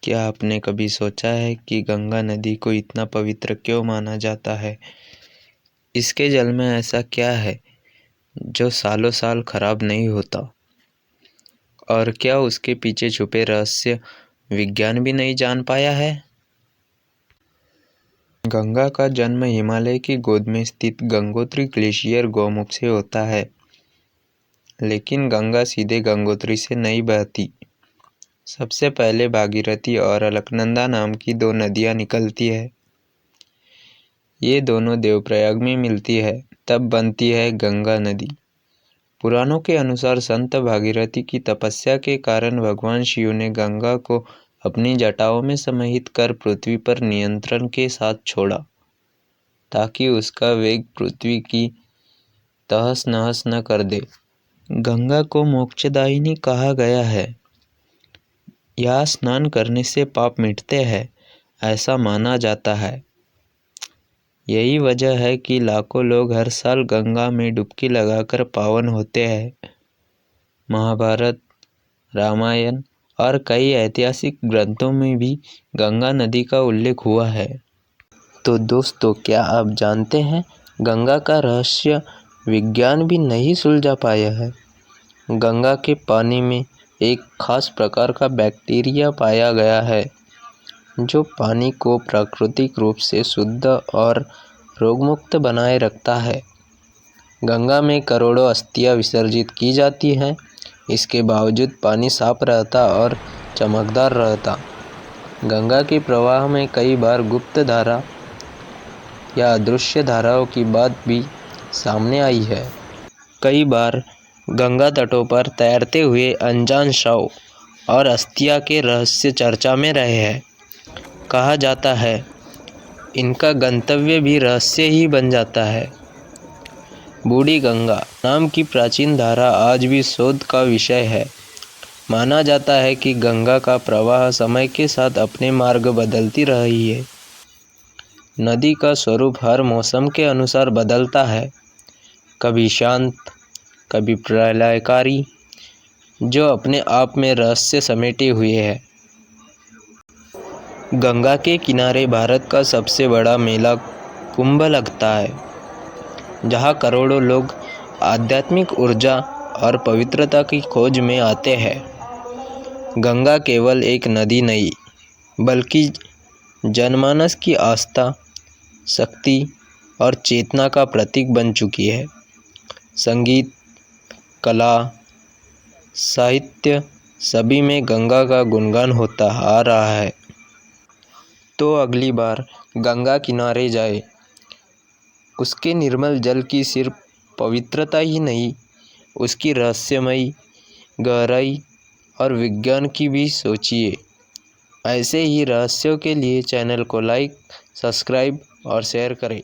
क्या आपने कभी सोचा है कि गंगा नदी को इतना पवित्र क्यों माना जाता है? इसके जल में ऐसा क्या है जो सालों साल खराब नहीं होता? और क्या उसके पीछे छुपे रहस्य विज्ञान भी नहीं जान पाया है? गंगा का जन्म हिमालय की गोद में स्थित गंगोत्री ग्लेशियर गौमुख से होता है। लेकिन गंगा सीधे गंगोत्री से नहीं बहती। सबसे पहले भागीरथी और अलकनंदा नाम की दो नदियां निकलती है। ये दोनों देवप्रयाग में मिलती है, तब बनती है गंगा नदी। पुराणों के अनुसार संत भागीरथी की तपस्या के कारण भगवान शिव ने गंगा को अपनी जटाओं में समाहित कर पृथ्वी पर नियंत्रण के साथ छोड़ा, ताकि उसका वेग पृथ्वी की तहस नहस न कर दे। गंगा को मोक्षदायिनी कहा गया है। यहाँ स्नान करने से पाप मिटते हैं, ऐसा माना जाता है। यही वजह है कि लाखों लोग हर साल गंगा में डुबकी लगाकर पावन होते हैं। महाभारत, रामायण और कई ऐतिहासिक ग्रंथों में भी गंगा नदी का उल्लेख हुआ है। तो दोस्तों, क्या आप जानते हैं गंगा का रहस्य विज्ञान भी नहीं सुलझा पाया है। गंगा के पानी में एक खास प्रकार का बैक्टीरिया पाया गया है जो पानी को प्राकृतिक रूप से शुद्ध और रोगमुक्त बनाए रखता है। गंगा में करोड़ों अस्थियां विसर्जित की जाती हैं, इसके बावजूद पानी साफ रहता और चमकदार रहता। गंगा के प्रवाह में कई बार गुप्त धारा या अदृश्य धाराओं की बात भी सामने आई है। कई बार गंगा तटों पर तैरते हुए अनजान शव और अस्थियां के रहस्य चर्चा में रहे हैं। कहा जाता है इनका गंतव्य भी रहस्य ही बन जाता है। बूढ़ी गंगा नाम की प्राचीन धारा आज भी शोध का विषय है। माना जाता है कि गंगा का प्रवाह समय के साथ अपने मार्ग बदलती रही है। नदी का स्वरूप हर मौसम के अनुसार बदलता है, कभी शांत, कभी प्रलयकारी, जो अपने आप में रहस्य समेटे हुए है। गंगा के किनारे भारत का सबसे बड़ा मेला कुंभ लगता है, जहाँ करोड़ों लोग आध्यात्मिक ऊर्जा और पवित्रता की खोज में आते हैं। गंगा केवल एक नदी नहीं, बल्कि जनमानस की आस्था, शक्ति और चेतना का प्रतीक बन चुकी है। संगीत, कला, साहित्य सभी में गंगा का गुणगान होता आ रहा है। तो अगली बार गंगा किनारे जाए, उसके निर्मल जल की सिर्फ पवित्रता ही नहीं, उसकी रहस्यमयी गहराई और विज्ञान की भी सोचिए। ऐसे ही रहस्यों के लिए चैनल को लाइक, सब्सक्राइब और शेयर करें।